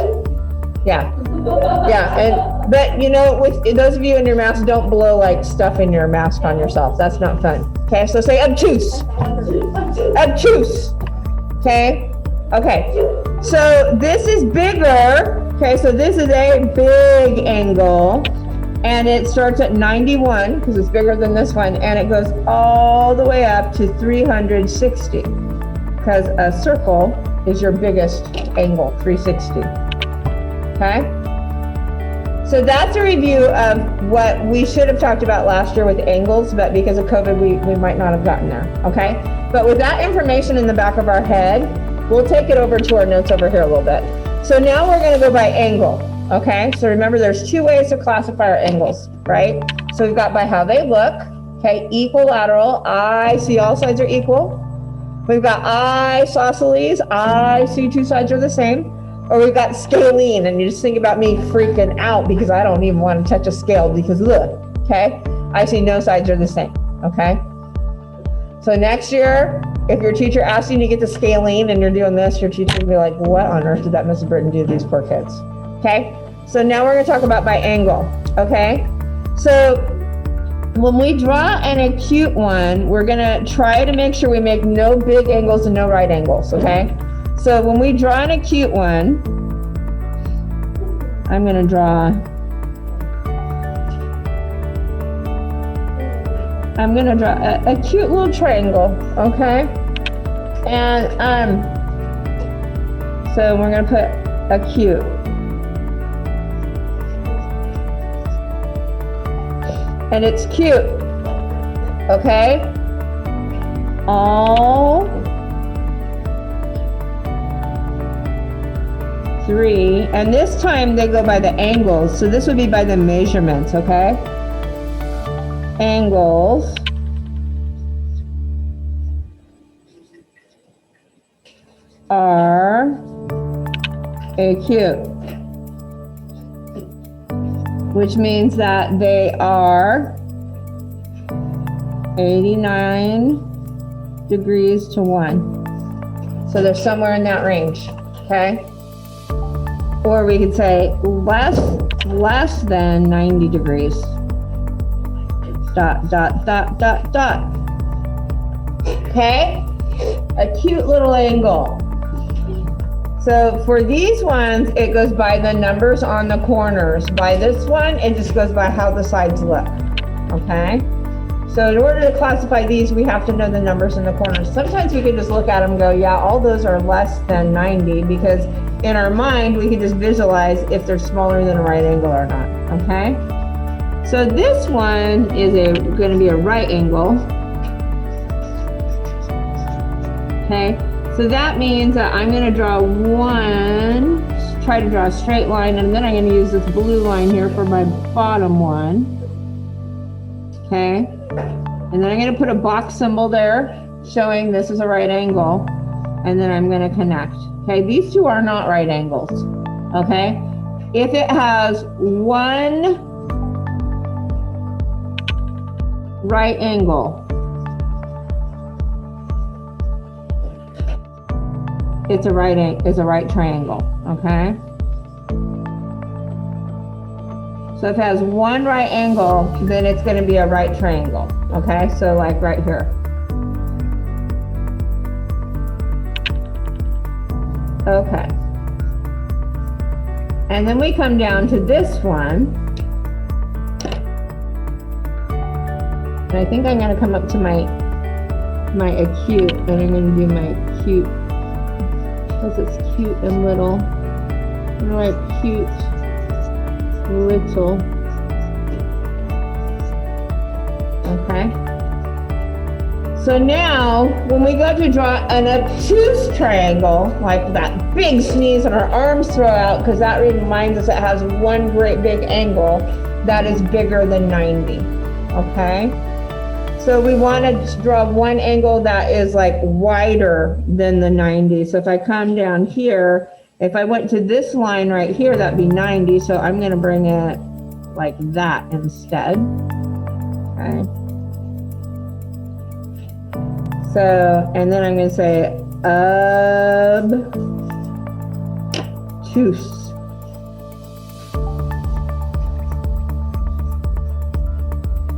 Yeah, but you know, with those of you in your mask, don't blow like stuff in your mask on yourself. That's not fun. Okay, so say obtuse. Obtuse. Okay, so this is bigger. Okay, so this is a big angle, and it starts at 91 because it's bigger than this one, and it goes all the way up to 360 because a circle is your biggest angle, 360. Okay, so that's a review of what we should have talked about last year with angles, but because of COVID, we might not have gotten there, okay? But with that information in the back of our head, we'll take it over to our notes over here a little bit. So now we're gonna go by angle, okay? So remember, there's 2 ways to classify our angles, right? So we've got by how they look, okay? Equilateral, I see all sides are equal. We've got isosceles, I see 2 sides are the same. Or we've got scalene, and you just think about me freaking out because I don't even want to touch a scale because look, okay? I see no sides are the same, okay? So next year, if your teacher asks you to get the scalene and you're doing this, your teacher will be like, what on earth did that Mrs. Britton do to these poor kids? Okay? So now we're gonna talk about by angle, okay? So when we draw an acute one, we're gonna try to make sure we make no big angles and no right angles, okay? So when we draw an acute one, I'm gonna draw a cute little triangle, okay? And so we're gonna put a cute. And it's cute, okay? All 3, and this time they go by the angles, so this would be by the measurements, okay? Angles are acute, which means that they are 89 degrees to 1. So they're somewhere in that range, okay? Or we could say less than 90 degrees. Dot, dot, dot, dot, dot. Okay? A cute little angle. So for these ones, it goes by the numbers on the corners. By this one, it just goes by how the sides look. Okay? So in order to classify these, we have to know the numbers in the corners. Sometimes we can just look at them and go, yeah, all those are less than 90, because in our mind, we can just visualize if they're smaller than a right angle or not, okay? So this one is going to be a right angle. Okay, so that means that I'm going to draw try to draw a straight line, and then I'm going to use this blue line here for my bottom one. Okay, and then I'm going to put a box symbol there showing this is a right angle, and then I'm going to connect. Okay, these two are not right angles. Okay, if it has one right angle, it's a right triangle. Okay, so if it has one right angle, then it's going to be a right triangle. Okay, so like right here. Okay, and then we come down to this one, and I think I'm going to come up to my acute, and I'm going to do my acute, because it's cute and little. I'm going to write cute little. Okay. So now, when we go to draw an obtuse triangle, like that big sneeze and our arms throw out, because that reminds us it has one great big angle that is bigger than 90, okay? So we want to draw one angle that is like wider than the 90. So if I come down here, if I went to this line right here, that'd be 90. So I'm going to bring it like that instead, okay? So, and then I'm going to say obtuse.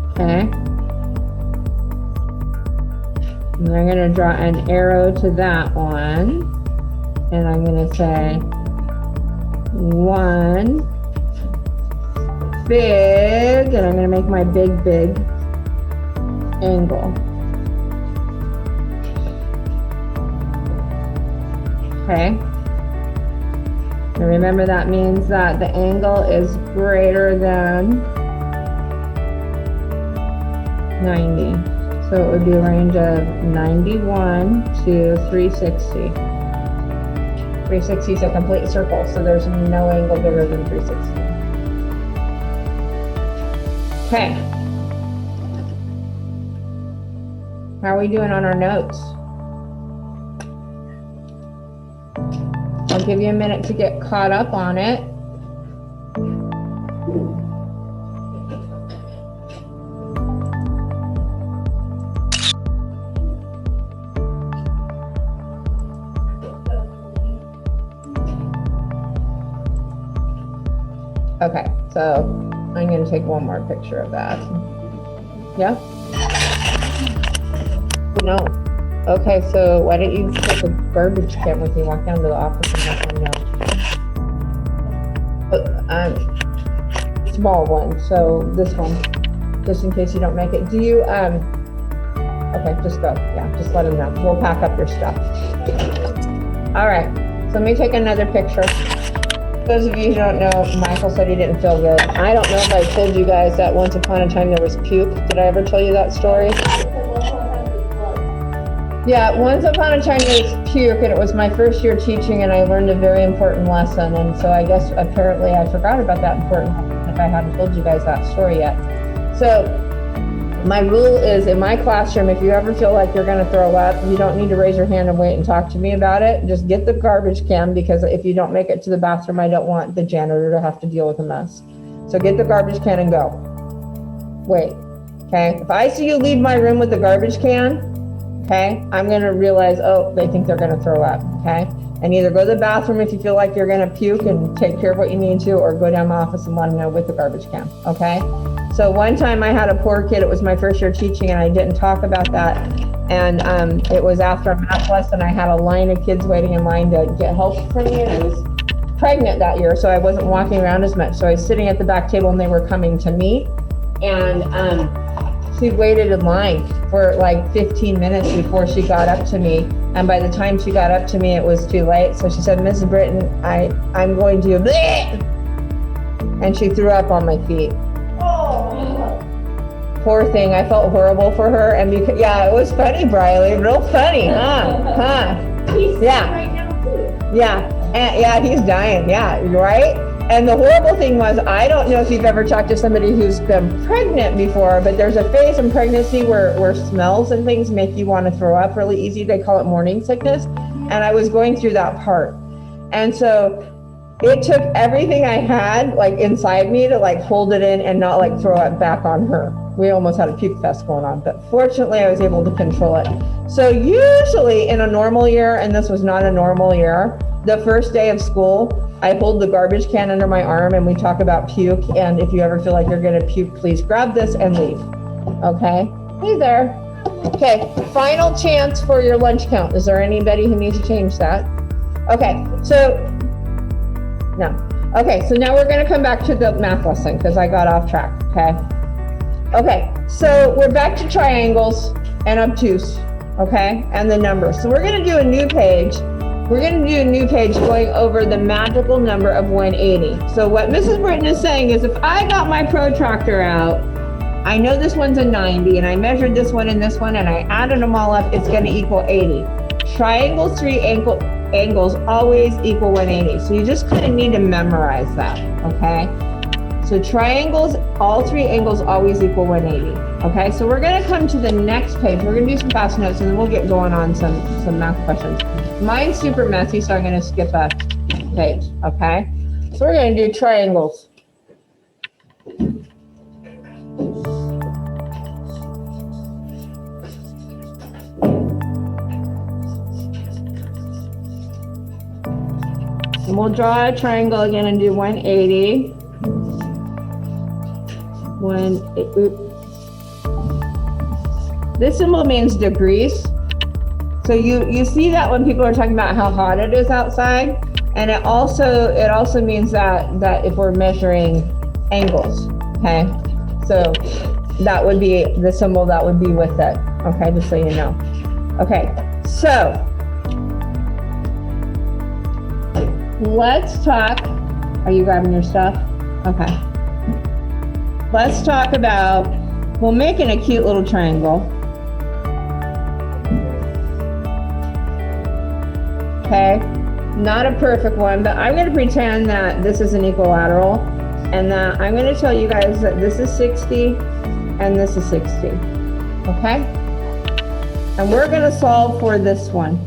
Okay. And I'm going to draw an arrow to that one. And I'm going to say one big, and I'm going to make my big angle. Okay, and remember that means that the angle is greater than 90. So it would be a range of 91 to 360. 360 is a complete circle, so there's no angle bigger than 360. Okay. How are we doing on our notes? I'll give you a minute to get caught up on it. Okay, so I'm going to take one more picture of that. Yeah? No. Okay, so why don't you take a garbage can with you, walk down to the office and let them know. small one, so this one, just in case you don't make it. Do you, okay, just go. Yeah, just let him know. We'll pack up your stuff. All right, so let me take another picture. Those of you who don't know, Michael said he didn't feel good. I don't know if I told you guys that once upon a time there was puke. Did I ever tell you that story? Yeah, once upon a time there was puke, and it was my first year teaching, and I learned a very important lesson. And so I guess apparently I forgot about that important lesson if I hadn't told you guys that story yet. So my rule is in my classroom, if you ever feel like you're going to throw up, you don't need to raise your hand and wait and talk to me about it. Just get the garbage can, because if you don't make it to the bathroom, I don't want the janitor to have to deal with a mess. So get the garbage can and go. Wait, okay? If I see you leave my room with the garbage can, okay, I'm going to realize, oh, they think they're going to throw up, okay? And either go to the bathroom if you feel like you're going to puke and take care of what you need to, or go down my office and let them know with the garbage can, okay? So one time I had a poor kid, it was my first year teaching, and I didn't talk about that. And it was after a math lesson, I had a line of kids waiting in line to get help from me, and I was pregnant that year, so I wasn't walking around as much. So I was sitting at the back table and they were coming to me, and she waited in line for like 15 minutes before she got up to me. And by the time she got up to me, it was too late. So she said, Mrs. Britton, I'm going to, bleh! And she threw up on my feet. Poor thing, I felt horrible for her, and because, yeah, it was funny, Briley, real funny, He's Yeah. right now too. Yeah, he's dying, yeah, right? And the horrible thing was, I don't know if you've ever talked to somebody who's been pregnant before, but there's a phase in pregnancy where smells and things make you want to throw up really easy. They call it morning sickness, and I was going through that part. And so it took everything I had like inside me to like hold it in and not like throw it back on her. We almost had a puke fest going on, but fortunately I was able to control it. So usually in a normal year, and this was not a normal year, the first day of school, I hold the garbage can under my arm and we talk about puke. And if you ever feel like you're gonna puke, please grab this and leave. Okay, hey there. Okay, final chance for your lunch count. Is there anybody who needs to change that? Okay, so, no. Okay, so now we're gonna come back to the math lesson because I got off track, okay? Okay, so we're back to triangles and obtuse, okay, and the numbers. So we're gonna do a new page. We're gonna do a new page going over the magical number of 180. So what Mrs. Britton is saying is if I got my protractor out, I know this one's a 90, and I measured this one and this one, and I added them all up, it's gonna equal 80. Triangles, three angles always equal 180. So you just kind of need to memorize that, okay? So triangles, all three angles always equal 180. Okay, so we're gonna come to the next page. We're gonna do some fast notes and then we'll get going on some math questions. Mine's super messy, so I'm gonna skip a page, okay? So we're gonna do triangles. And we'll draw a triangle again and do 180. This symbol means degrees. So you see that when people are talking about how hot it is outside, and it also means that if we're measuring angles, okay? So that would be the symbol that would be with it, okay, just so you know. Okay, so let's talk, are you grabbing your stuff? Okay. Let's talk about, we'll make a cute little triangle. Okay, not a perfect one, but I'm gonna pretend that this is an equilateral and that I'm gonna tell you guys that this is 60 and this is 60, okay? And we're gonna solve for this one.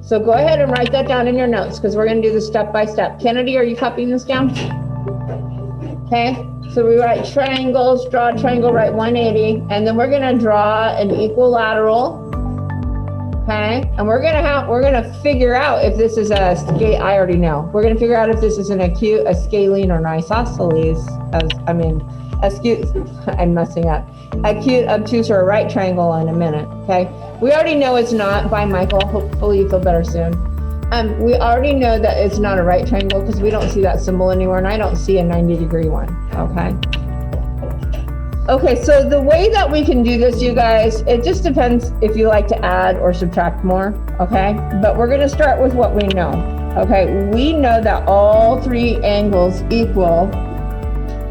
So go ahead and write that down in your notes because we're gonna do this step by step. Kennedy, are you copying this down? Okay, so we write triangles, draw a triangle, write 180, and then we're gonna draw an equilateral, okay? And we're gonna figure out if this is a scale, I already know. We're gonna figure out if this is an acute, a scalene, or an isosceles, acute, I'm messing up. Acute, obtuse, or a right triangle in a minute, okay? We already know it's not by Michael, hopefully you feel better soon. We already know that it's not a right triangle because we don't see that symbol anywhere, and I don't see a 90-degree one, okay? Okay, so the way that we can do this, you guys, it just depends if you like to add or subtract more, okay? But we're gonna start with what we know, okay? We know that all three angles equal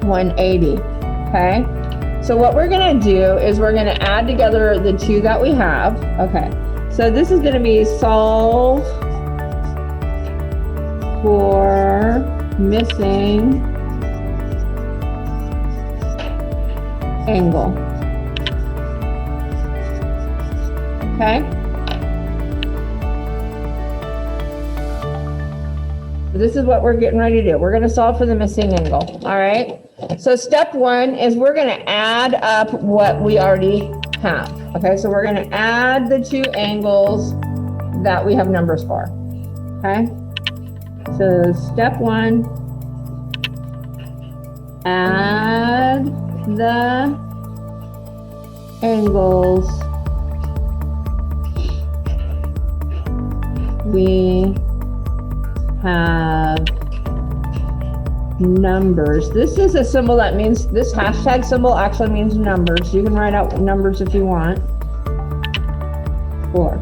180, okay? So what we're gonna do is we're gonna add together the two that we have, okay? So this is gonna be solve for missing angle. Okay? This is what we're getting ready to do. We're going to solve for the missing angle. All right? So step one is we're going to add up what we already have. Okay? So we're going to add the two angles that we have numbers for. Okay? So step one, add the angles we have numbers. This is a symbol that means, this hashtag symbol actually means numbers. You can write out numbers if you want. For.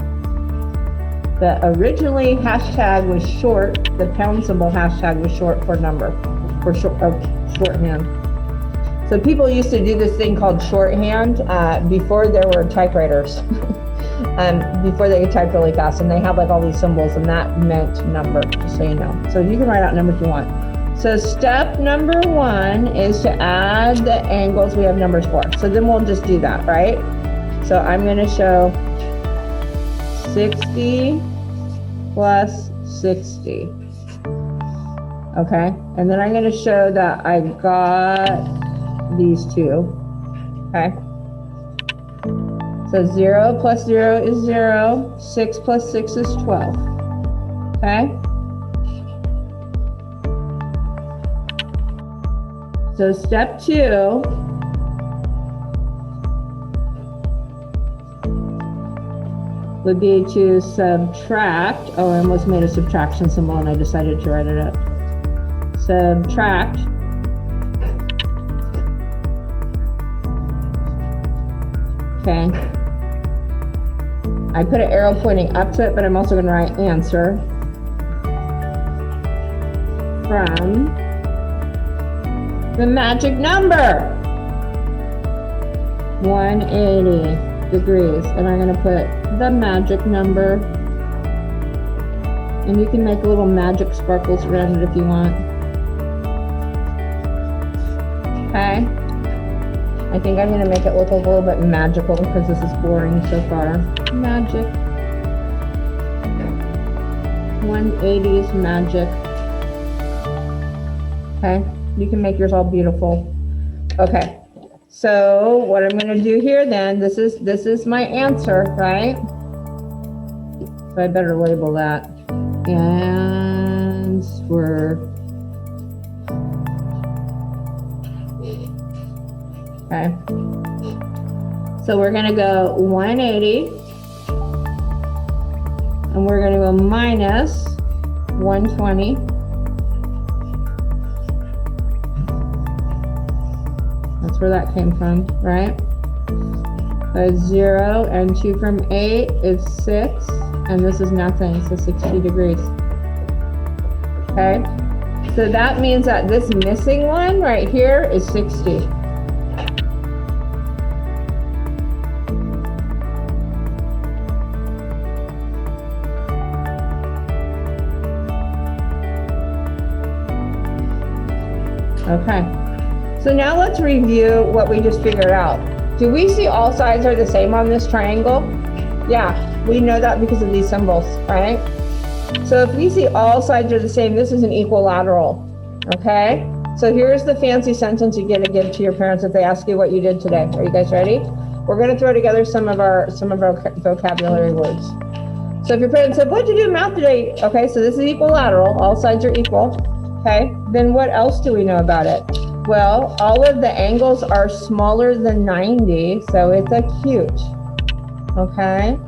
The originally hashtag was short, the pound symbol hashtag was short for number, for shorthand. So people used to do this thing called shorthand before there were typewriters, before they could type really fast, and they had like all these symbols, and that meant number, just so you know. So you can write out number if you want. So step number one is to add the angles we have numbers for. So then we'll just do that, right? So I'm going to show 60 plus 60. Okay, and then I'm going to show that I got these two. Okay, so 0 plus 0 is 0, 6 plus 6 is 12. Okay, so step two would be to subtract. Oh, I almost made a subtraction symbol and I decided to write it up. Subtract okay. I put an arrow pointing up to it, but I'm also going to write answer from the magic number 180 degrees, and I'm going to put the magic number, and you can make little magic sparkles around it if you want. Okay, I think I'm going to make it look a little bit magical because this is boring so far. Magic 180s magic. Okay, you can make yours all beautiful. Okay. So what I'm going to do here then, this is my answer, right? So I better label that. Answer. Okay. So we're going to go 180. And we're going to go minus 120. That's where that came from, right? So 0 and 2 from 8 is 6, and this is nothing, so 60 degrees. Okay, so that means that this missing one right here is 60. Okay. So now let's review what we just figured out. Do we see all sides are the same on this triangle? Yeah, we know that because of these symbols, right? So if we see all sides are the same, this is an equilateral, okay? So here's the fancy sentence you get to give to your parents if they ask you what you did today. Are you guys ready? We're gonna throw together some of our vocabulary words. So if your parents said, what'd you do in math today? Okay, so this is equilateral, all sides are equal, okay? Then what else do we know about it? Well, all of the angles are smaller than 90, so it's acute, okay?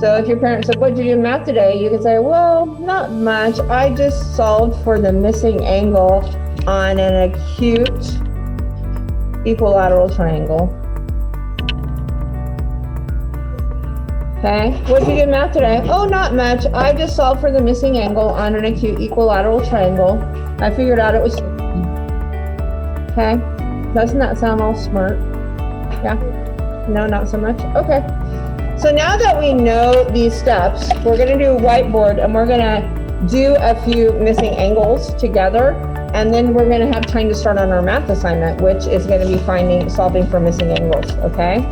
So if your parents said, "What did you do in math today?" You could say, "Well, not much. I just solved for the missing angle on an acute equilateral triangle." Okay, what did you do in math today? "Oh, not much. I just solved for the missing angle on an acute equilateral triangle. I figured out it was..." Okay, doesn't that sound all smart? Yeah? No, not so much? Okay. So now that we know these steps, we're gonna do a whiteboard and we're gonna do a few missing angles together. And then we're gonna have time to start on our math assignment, which is gonna be solving for missing angles, okay?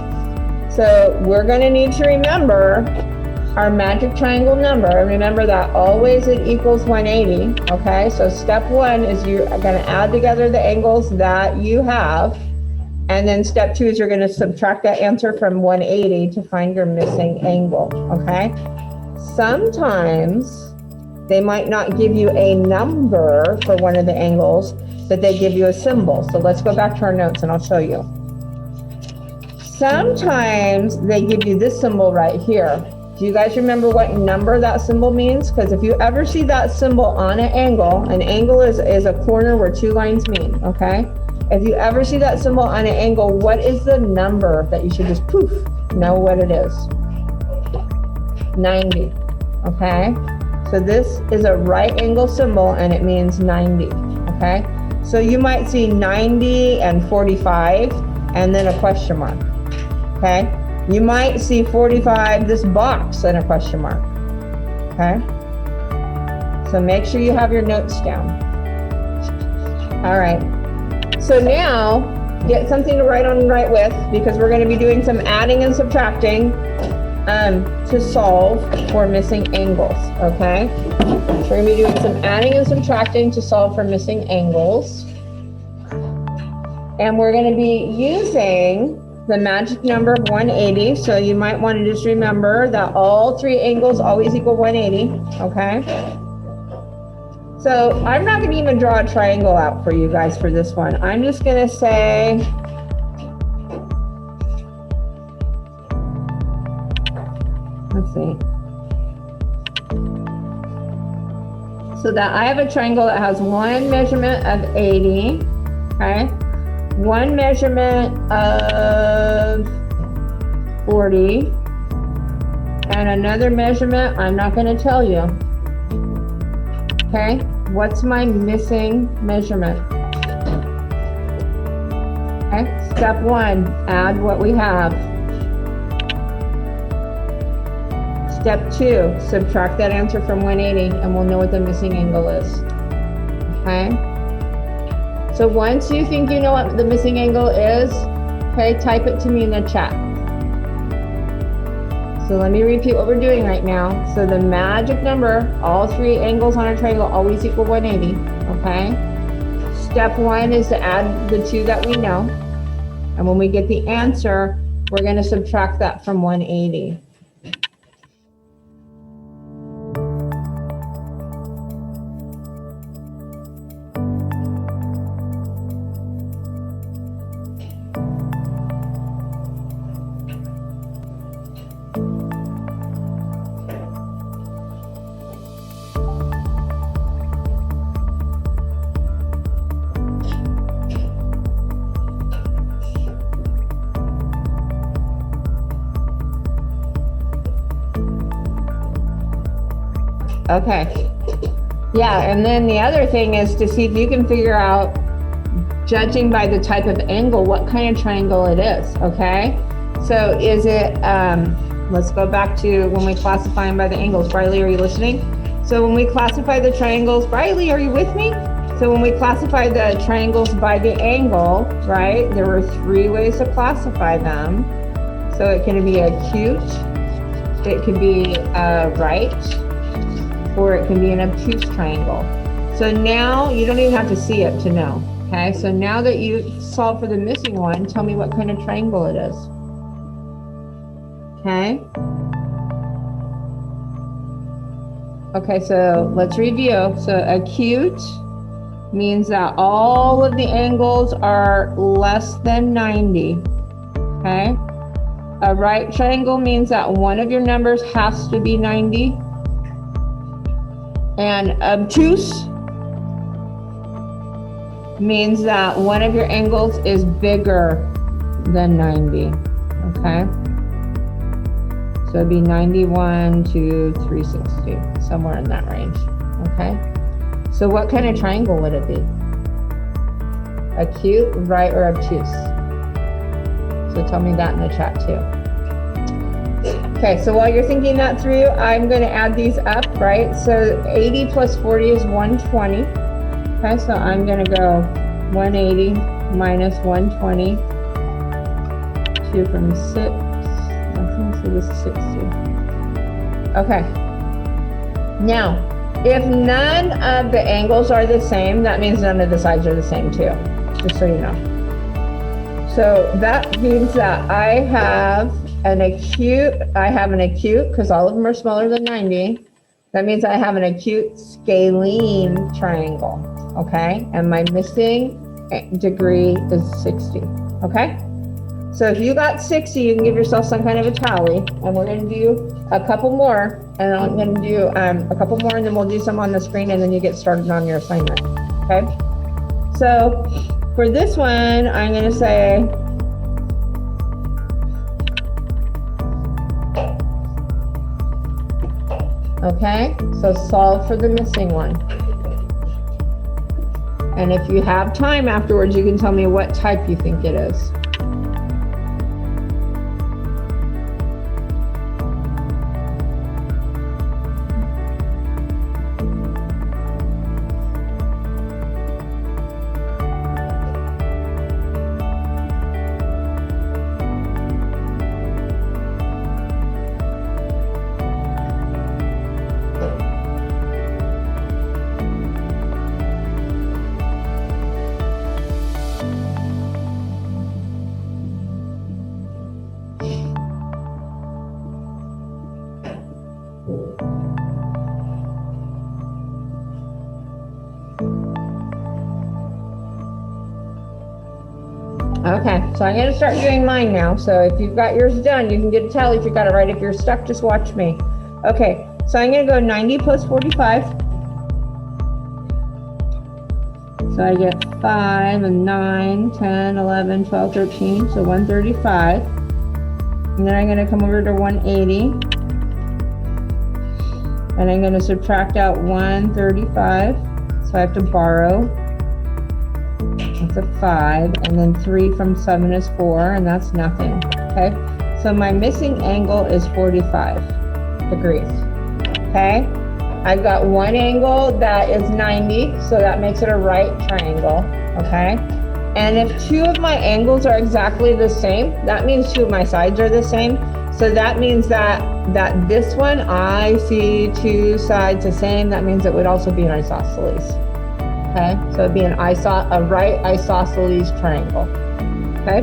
So we're gonna need to remember our magic triangle number. Remember that always it equals 180, okay? So step one is you're gonna add together the angles that you have. And then step two is you're gonna subtract that answer from 180 to find your missing angle, okay? Sometimes they might not give you a number for one of the angles, but they give you a symbol. So let's go back to our notes and I'll show you. Sometimes they give you this symbol right here. Do you guys remember what number that symbol means? Because if you ever see that symbol on an angle is a corner where two lines meet, okay? If you ever see that symbol on an angle, what is the number that you should just poof, know what it is? 90, okay? So this is a right angle symbol and it means 90, okay? So you might see 90 and 45 and then a question mark, okay? You might see 45, this box, and a question mark, okay? So make sure you have your notes down. All right, so now get something to write on and write with because we're gonna be doing some adding and subtracting to solve for missing angles, okay? So we're gonna be doing some adding and subtracting to solve for missing angles. And we're gonna be using the magic number of 180. So you might wanna just remember that all three angles always equal 180, okay? So I'm not gonna even draw a triangle out for you guys for this one. I'm just gonna say, let's see. So that I have a triangle that has one measurement of 80, okay? One measurement of 40, and another measurement I'm not gonna tell you. Okay, what's my missing measurement? Okay, step one, add what we have. Step two, subtract that answer from 180 and we'll know what the missing angle is, okay? So once you think you know what the missing angle is, okay, type it to me in the chat. So let me repeat what we're doing right now. So the magic number, all three angles on a triangle always equal 180, okay? Step one is to add the two that we know. And when we get the answer, we're gonna subtract that from 180. Okay, yeah, and then the other thing is to see if you can figure out, judging by the type of angle, what kind of triangle it is, okay? So is it, let's go back to when we classify them by the angles. Briley, are you listening? So when we classify the triangles, Briley, are you with me? So when we classify the triangles by the angle, right, there were three ways to classify them. So it can be acute, it can be right, or it can be an obtuse triangle. So now you don't even have to see it to know, okay? So now that you solved for the missing one, tell me what kind of triangle it is, okay? Okay, so let's review. So acute means that all of the angles are less than 90, okay? A right triangle means that one of your numbers has to be 90. And obtuse means that one of your angles is bigger than 90, okay? So it'd be 91 to 360, somewhere in that range, okay? So what kind of triangle would it be? Acute, right, or obtuse? So tell me that in the chat too. Okay, so while you're thinking that through, I'm gonna add these up, right? So 80 plus 40 is 120. Okay, so I'm gonna go 180 minus 120, 2 from 6, so this is 60. Okay, now, if none of the angles are the same, that means none of the sides are the same too, just so you know. So that means that I have an acute because all of them are smaller than 90. That means I have an acute scalene triangle, okay? And my missing degree is 60, okay? So if you got 60, you can give yourself some kind of a tally, and we're gonna do a couple more, and I'm gonna do a couple more, and then we'll do some on the screen, and then you get started on your assignment, okay? So for this one, I'm gonna say, okay, so solve for the missing one. And if you have time afterwards, you can tell me what type you think it is. Okay, so I'm gonna start doing mine now. So if you've got yours done, you can get a tally if you got it right. If you're stuck, just watch me. Okay, so I'm gonna go 90 plus 45. So I get 5 and 9, 10, 11, 12, 13, so 135. And then I'm gonna come over to 180. And I'm gonna subtract out 135. So I have to borrow. That's a 5, and then 3 from 7 is 4, and that's nothing, okay? So my missing angle is 45 degrees, okay? I've got one angle that is 90, so that makes it a right triangle, okay? And if two of my angles are exactly the same, that means two of my sides are the same. So that means that this one, I see two sides the same, that means it would also be an isosceles. Okay, so it'd be a right isosceles triangle, okay?